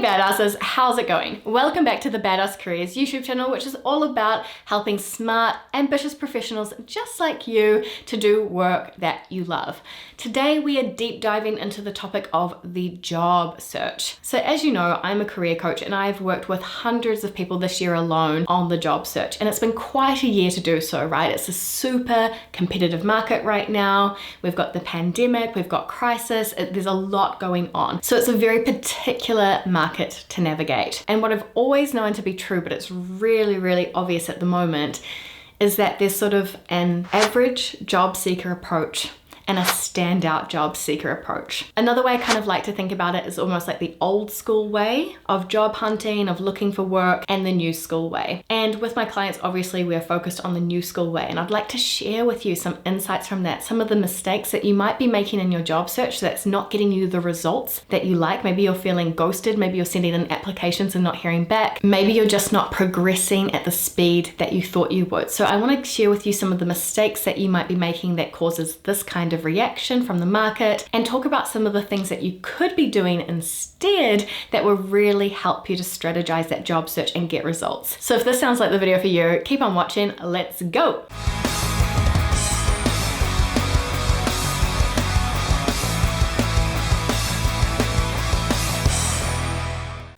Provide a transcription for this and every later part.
badasses, how's it going? Welcome back to the Badass Careers YouTube channel, which is all about helping smart, ambitious professionals just like you to do work that you love. Today we are deep diving into the topic of the job search. So as you know, I'm a career coach and I've worked with hundreds of people this year alone on the job search, and it's been quite a year to do so, right? It's a super competitive market right now. We've got the pandemic, we've got crisis, there's a lot going on. So it's a very particular market to navigate. And what I've always known to be true, but it's really, really obvious at the moment, is that there's sort of an average job seeker approach and a standout job seeker approach. Another way I kind of like to think about it is almost like the old school way of job hunting, of looking for work, and the new school way. And with my clients, obviously we're focused on the new school way, and I'd like to share with you some insights from that, some of the mistakes that you might be making in your job search that's not getting you the results that you like. Maybe you're feeling ghosted, maybe you're sending in applications and not hearing back, maybe you're just not progressing at the speed that you thought you would. So I want to share with you some of the mistakes that you might be making that causes this kind of reaction from the market, and talk about some of the things that you could be doing instead that will really help you to strategize that job search and get results. So if this sounds like the video for you, keep on watching. Let's go.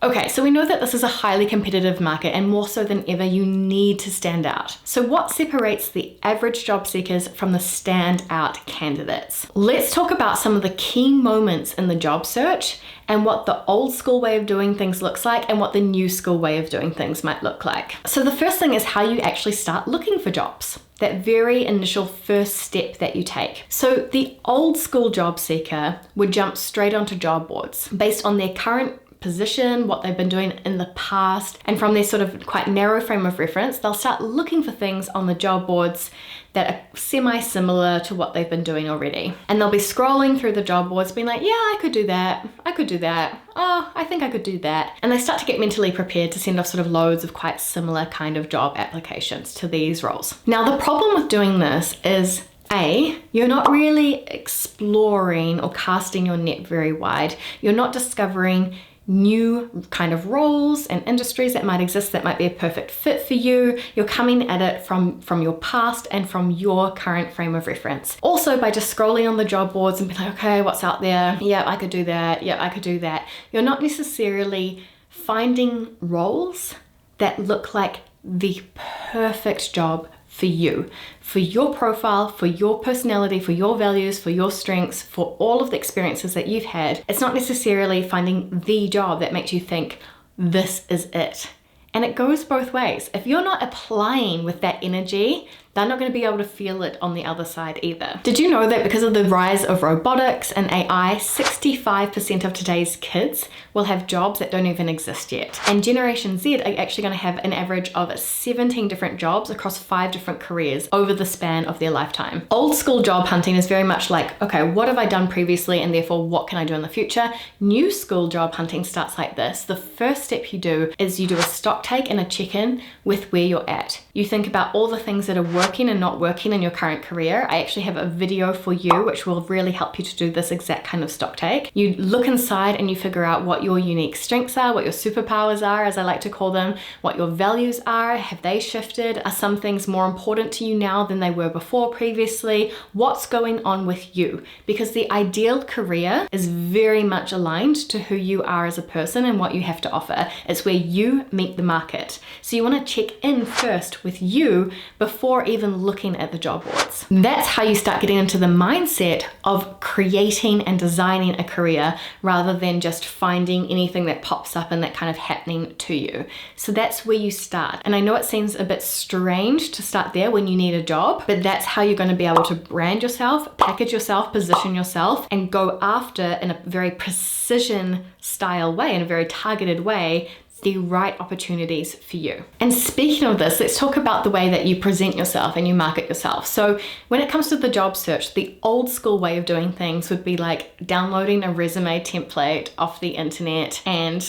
Okay, so we know that this is a highly competitive market, and more so than ever, you need to stand out. So what separates the average job seekers from the standout candidates? Let's talk about some of the key moments in the job search and what the old school way of doing things looks like and what the new school way of doing things might look like. So the first thing is how you actually start looking for jobs. That very initial first step that you take. So the old school job seeker would jump straight onto job boards based on their current position, what they've been doing in the past, and from their sort of quite narrow frame of reference, they'll start looking for things on the job boards that are semi-similar to what they've been doing already. And they'll be scrolling through the job boards being like, yeah, I could do that, oh, I think I could do that. And they start to get mentally prepared to send off sort of loads of quite similar kind of job applications to these roles. Now, the problem with doing this is you're not really exploring or casting your net very wide. You're not discovering new kind of roles and industries that might exist that might be a perfect fit for you. You're coming at it from your past and from your current frame of reference. Also, by just scrolling on the job boards and being like, okay, what's out there? Yeah, I could do that. Yeah, I could do that. You're not necessarily finding roles that look like the perfect job for you, for your profile, for your personality, for your values, for your strengths, for all of the experiences that you've had. It's not necessarily finding the job that makes you think, this is it. And it goes both ways. If you're not applying with that energy, they're not going to be able to feel it on the other side either. Did you know that because of the rise of robotics and AI, 65% of today's kids will have jobs that don't even exist yet? And Generation Z are actually going to have an average of 17 different jobs across 5 different careers over the span of their lifetime. Old school job hunting is very much like, okay, what have I done previously and therefore what can I do in the future? New school job hunting starts like this. The first step you do is you do a stock take and a check-in with where you're at. You think about all the things that are working and not working in your current career. I actually have a video for you which will really help you to do this exact kind of stock take. You look inside and you figure out what your unique strengths are, what your superpowers are, as I like to call them, what your values are. Have they shifted? Are some things more important to you now than they were before previously? What's going on with you? Because the ideal career is very much aligned to who you are as a person and what you have to offer. It's where you meet the market. So you want to check in first with you before even looking at the job boards. That's how you start getting into the mindset of creating and designing a career rather than just finding anything that pops up and that kind of happening to you. So that's where you start. And I know it seems a bit strange to start there when you need a job, but that's how you're going to be able to brand yourself, package yourself, position yourself, and go after in a very precision style way, in a very targeted way, the right opportunities for you. And speaking of this, let's talk about the way that you present yourself and you market yourself. So when it comes to the job search, the old school way of doing things would be like downloading a resume template off the internet and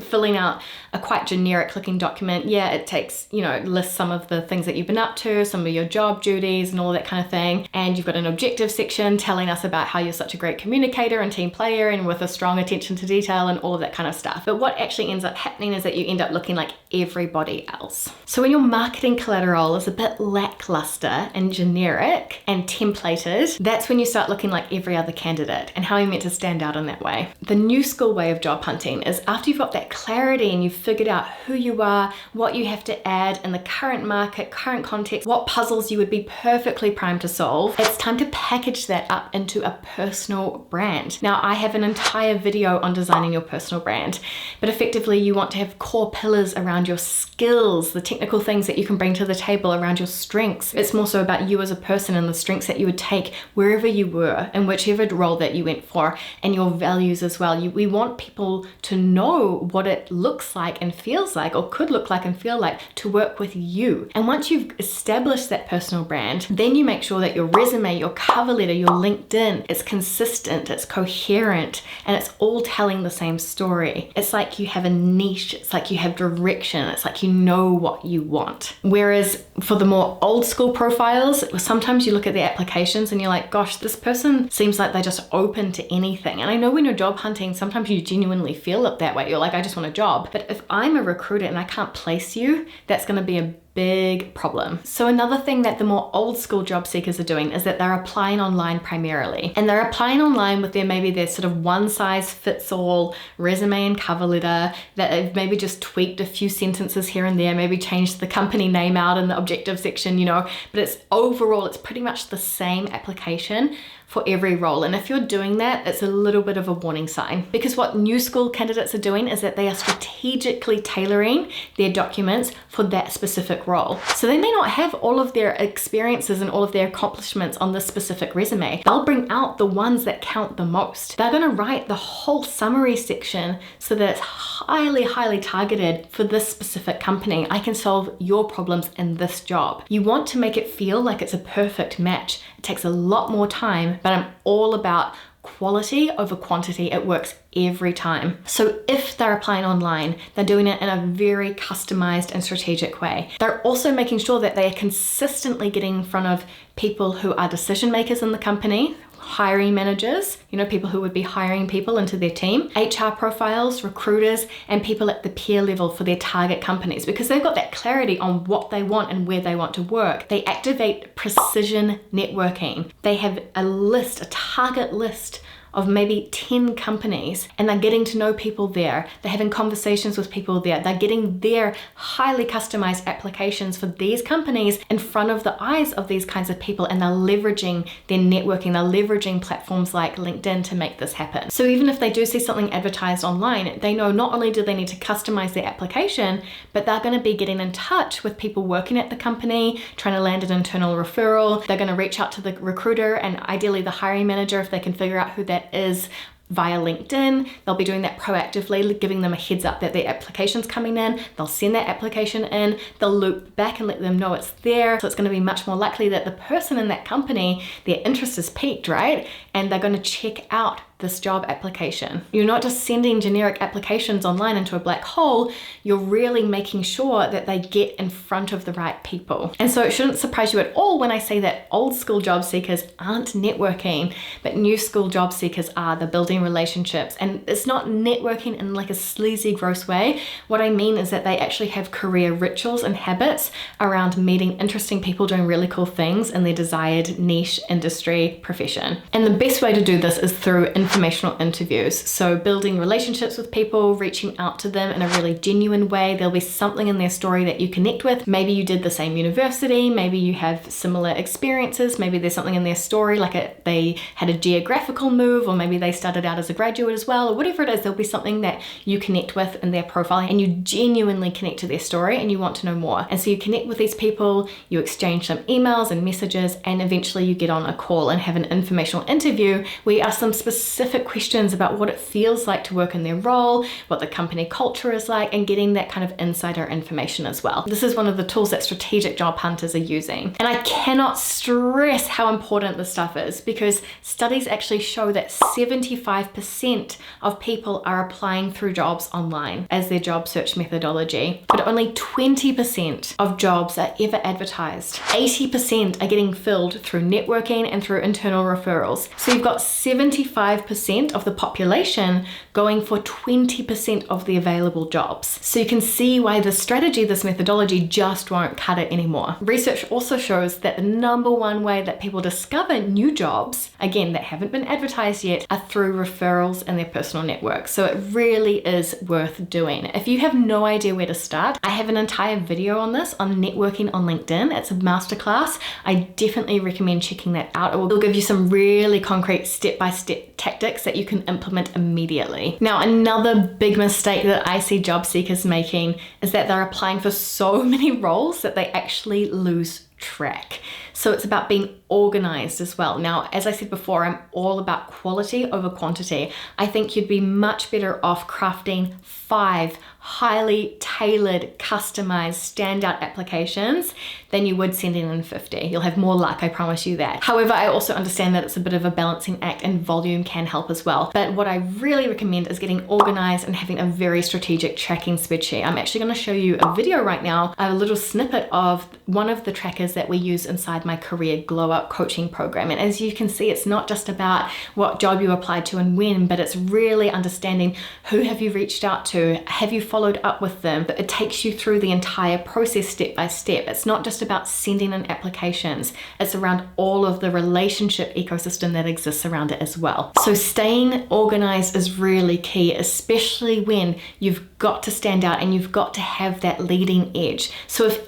filling out a quite generic looking document. Yeah, it takes, lists some of the things that you've been up to, some of your job duties and all that kind of thing. And you've got an objective section telling us about how you're such a great communicator and team player and with a strong attention to detail and all of that kind of stuff. But what actually ends up happening is that you end up looking like everybody else. So when your marketing collateral is a bit lackluster and generic and templated, that's when you start looking like every other candidate. And how are you meant to stand out in that way? The new school way of job hunting is after you've got that clarity and you've figured out who you are, what you have to add in the current market, current context, what puzzles you would be perfectly primed to solve, it's time to package that up into a personal brand. Now, I have an entire video on designing your personal brand, but effectively you want to have core pillars around your skills, the technical things that you can bring to the table, around your strengths. It's more so about you as a person and the strengths that you would take wherever you were and whichever role that you went for, and your values as well. We want people to know what it looks like and feels like, or could look like and feel like, to work with you. And once you've established that personal brand, then you make sure that your resume, your cover letter, your LinkedIn, it's consistent, it's coherent, and it's all telling the same story. It's like you have a niche, it's like you have direction, it's like you know what you want. Whereas for the more old school profiles, sometimes you look at the applications and you're like, gosh, this person seems like they're just open to anything. And I know when you're job hunting, sometimes you genuinely feel it that way. You're like, I just want a job. But if I'm a recruiter and I can't place you, that's going to be a big problem. So another thing that the more old school job seekers are doing is that they're applying online primarily. And they're applying online with maybe their sort of one size fits all resume and cover letter that they've maybe just tweaked a few sentences here and there, maybe changed the company name out in the objective section, but it's overall, it's pretty much the same application for every role. And if you're doing that, it's a little bit of a warning sign, because what new school candidates are doing is that they are strategically tailoring their documents for that specific role. So they may not have all of their experiences and all of their accomplishments on this specific resume. They'll bring out the ones that count the most. They're gonna write the whole summary section so that it's highly, highly targeted for this specific company. I can solve your problems in this job. You want to make it feel like it's a perfect match. It takes a lot more time, but I'm all about quality over quantity. It works every time. So if they're applying online, they're doing it in a very customized and strategic way. They're also making sure that they are consistently getting in front of people who are decision makers in the company, hiring managers, people who would be hiring people into their team, HR profiles, recruiters, and people at the peer level for their target companies, because they've got that clarity on what they want and where they want to work. They activate precision networking. They have a target list of maybe 10 companies, and they're getting to know people there. They're having conversations with people there. They're getting their highly customized applications for these companies in front of the eyes of these kinds of people, and they're leveraging their networking. They're leveraging platforms like LinkedIn to make this happen. So even if they do see something advertised online, they know not only do they need to customize their application, but they're going to be getting in touch with people working at the company, trying to land an internal referral. They're going to reach out to the recruiter and ideally the hiring manager if they can figure out who that is via LinkedIn. They'll be doing that proactively, giving them a heads up that their application's coming in. They'll send that application in, they'll loop back and let them know it's there. So it's going to be much more likely that the person in that company, their interest is piqued, right? And they're going to check out this job application. You're not just sending generic applications online into a black hole, you're really making sure that they get in front of the right people. And so it shouldn't surprise you at all when I say that old school job seekers aren't networking, but new school job seekers are. They're building relationships. And it's not networking in like a sleazy, gross way. What I mean is that they actually have career rituals and habits around meeting interesting people doing really cool things in their desired niche industry profession. And the best way to do this is through informational interviews. So building relationships with people, reaching out to them in a really genuine way. There'll be something in their story that you connect with. Maybe you did the same university, maybe you have similar experiences, maybe there's something in their story like they had a geographical move, or maybe they started out as a graduate as well, or whatever it is. There'll be something that you connect with in their profile and you genuinely connect to their story and you want to know more. And so you connect with these people, you exchange some emails and messages, and eventually you get on a call and have an informational interview where you ask them specific specific questions about what it feels like to work in their role, what the company culture is like, and getting that kind of insider information as well. This is one of the tools that strategic job hunters are using. And I cannot stress how important this stuff is, because studies actually show that 75% of people are applying through jobs online as their job search methodology, but only 20% of jobs are ever advertised. 80% are getting filled through networking and through internal referrals. So you've got 75% of the population going for 20% of the available jobs. So you can see why this strategy, this methodology just won't cut it anymore. Research also shows that the number one way that people discover new jobs, again, that haven't been advertised yet, are through referrals in their personal network. So it really is worth doing. If you have no idea where to start, I have an entire video on this, on networking on LinkedIn. It's a masterclass. I definitely recommend checking that out. It will give you some really concrete step-by-step tactics that you can implement immediately. Now, another big mistake that I see job seekers making is that they're applying for so many roles that they actually lose track. So it's about being organized as well. Now, as I said before, I'm all about quality over quantity. I think you'd be much better off crafting 5 highly tailored, customized, standout applications than you would sending in 50. You'll have more luck, I promise you that. However, I also understand that it's a bit of a balancing act and volume can help as well. But what I really recommend is getting organized and having a very strategic tracking spreadsheet. I'm actually going to show you a video right now, a little snippet of one of the trackers that we use inside my career glow up coaching program. And as you can see, it's not just about what job you applied to and when, but it's really understanding who have you reached out to, have you followed up with them. It takes you through the entire process step by step. It's not just about sending in applications, it's around all of the relationship ecosystem that exists around it as well. So staying organized is really key, especially when you've got to stand out and you've got to have that leading edge. So if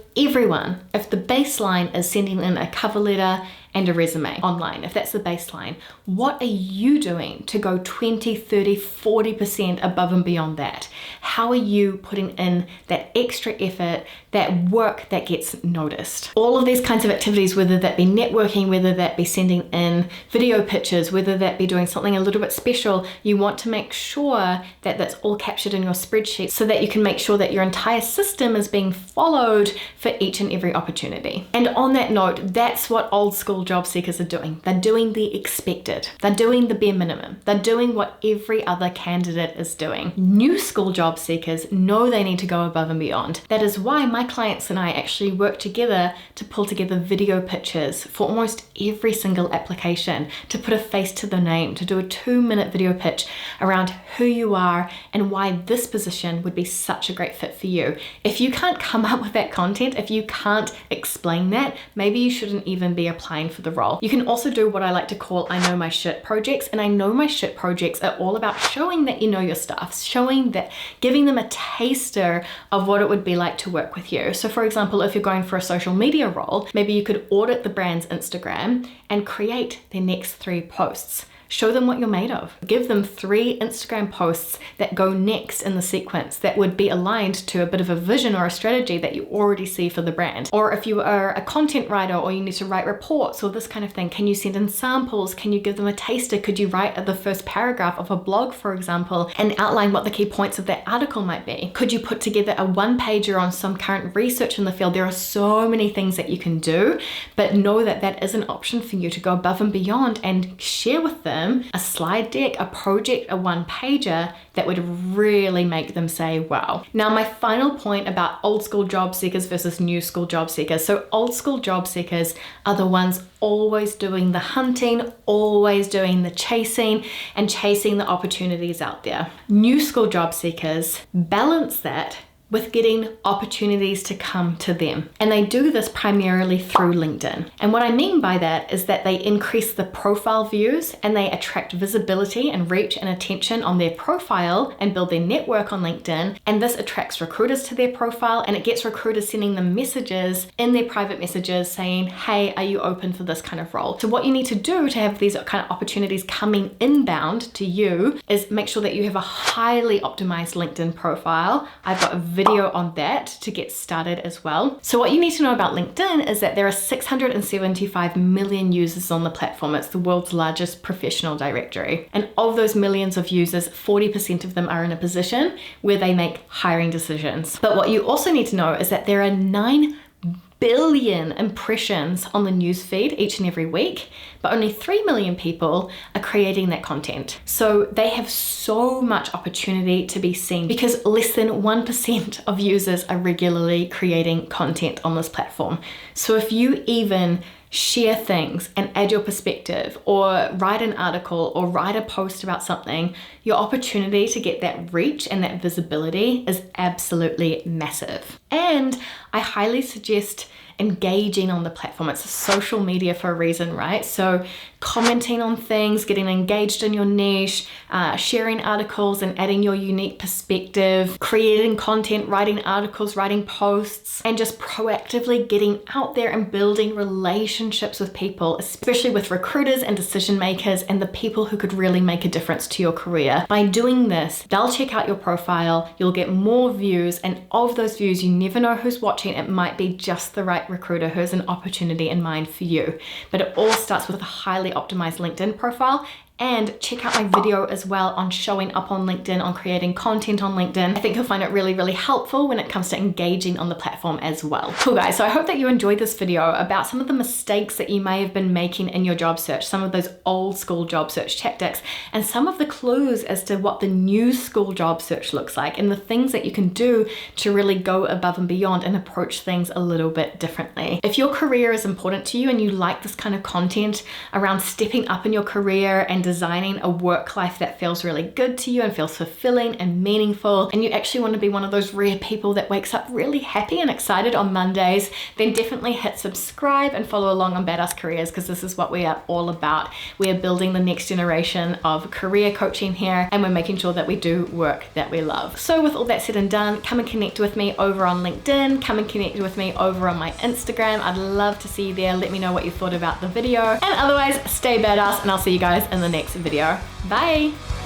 the baseline is sending in a cover letter and a resume online, if that's the baseline, what are you doing to go 20, 30, 40% above and beyond that? How are you putting in that extra effort, that work that gets noticed? All of these kinds of activities, whether that be networking, whether that be sending in video pictures, whether that be doing something a little bit special, you want to make sure that that's all captured in your spreadsheet so that you can make sure that your entire system is being followed for each and every opportunity. And on that note, that's what old school job seekers are doing. They're doing the expected. They're doing the bare minimum. They're doing what every other candidate is doing. New school job seekers know they need to go above and beyond. That is why my clients and I actually work together to pull together video pictures for almost every single application, to put a face to the name, to do a 2-minute video pitch around who you are and why this position would be such a great fit for you. If you can't come up with that content, if you can't explain that, maybe you shouldn't even be applying for the role. You can also do what I like to call I know my shit projects, and I know my shit projects are all about showing that you know your stuff, showing that, giving them a taster of what it would be like to work with you. So for example, if you're going for a social media role, maybe you could audit the brand's Instagram and create their next 3 posts. Show them what you're made of. Give them 3 Instagram posts that go next in the sequence that would be aligned to a bit of a vision or a strategy that you already see for the brand. Or if you are a content writer or you need to write reports or this kind of thing, can you send in samples? Can you give them a taster? Could you write the first paragraph of a blog, for example, and outline what the key points of that article might be? Could you put together a 1-pager on some current research in the field? There are so many things that you can do, but know that that is an option for you to go above and beyond and share with them a slide deck, a project, a 1-pager that would really make them say, wow. Now, my final point about old school job seekers versus new school job seekers. So old school job seekers are the ones always doing the hunting, always doing the chasing and chasing the opportunities out there. New school job seekers balance that with getting opportunities to come to them. And they do this primarily through LinkedIn. And what I mean by that is that they increase the profile views and they attract visibility and reach and attention on their profile and build their network on LinkedIn. And this attracts recruiters to their profile and it gets recruiters sending them messages in their private messages saying, hey, are you open for this kind of role? So what you need to do to have these kind of opportunities coming inbound to you is make sure that you have a highly optimized LinkedIn profile. I've got a video on that to get started as well. So what you need to know about LinkedIn is that there are 675 million users on the platform. It's the world's largest professional directory. And of those millions of users, 40% of them are in a position where they make hiring decisions. But what you also need to know is that there are 9 billion impressions on the news feed each and every week, but only 3 million people are creating that content. So they have so much opportunity to be seen because less than 1% of users are regularly creating content on this platform. So if you even share things and add your perspective or write an article or write a post about something, your opportunity to get that reach and that visibility is absolutely massive. And I highly suggest engaging on the platform. It's a social media for a reason, right? So commenting on things, getting engaged in your niche, sharing articles and adding your unique perspective, creating content, writing articles, writing posts, and just proactively getting out there and building relationships with people, especially with recruiters and decision makers and the people who could really make a difference to your career. By doing this, they'll check out your profile, you'll get more views, and of those views, you never know who's watching. It might be just the right recruiter who has an opportunity in mind for you. But it all starts with a highly optimized LinkedIn profile. And check out my video as well on showing up on LinkedIn, on creating content on LinkedIn. I think you'll find it really, really helpful when it comes to engaging on the platform as well. Cool guys, so I hope that you enjoyed this video about some of the mistakes that you may have been making in your job search, some of those old school job search tactics, and some of the clues as to what the new school job search looks like and the things that you can do to really go above and beyond and approach things a little bit differently. If your career is important to you and you like this kind of content around stepping up in your career and designing a work life that feels really good to you and feels fulfilling and meaningful, and you actually want to be one of those rare people that wakes up really happy and excited on Mondays, then definitely hit subscribe and follow along on Badass Careers, because this is what we are all about. We are building the next generation of career coaching here, and we're making sure that we do work that we love. So with all that said and done, come and connect with me over on LinkedIn, come and connect with me over on my Instagram. I'd love to see you there. Let me know what you thought about the video, and otherwise stay badass, and I'll see you guys in the next video. Bye.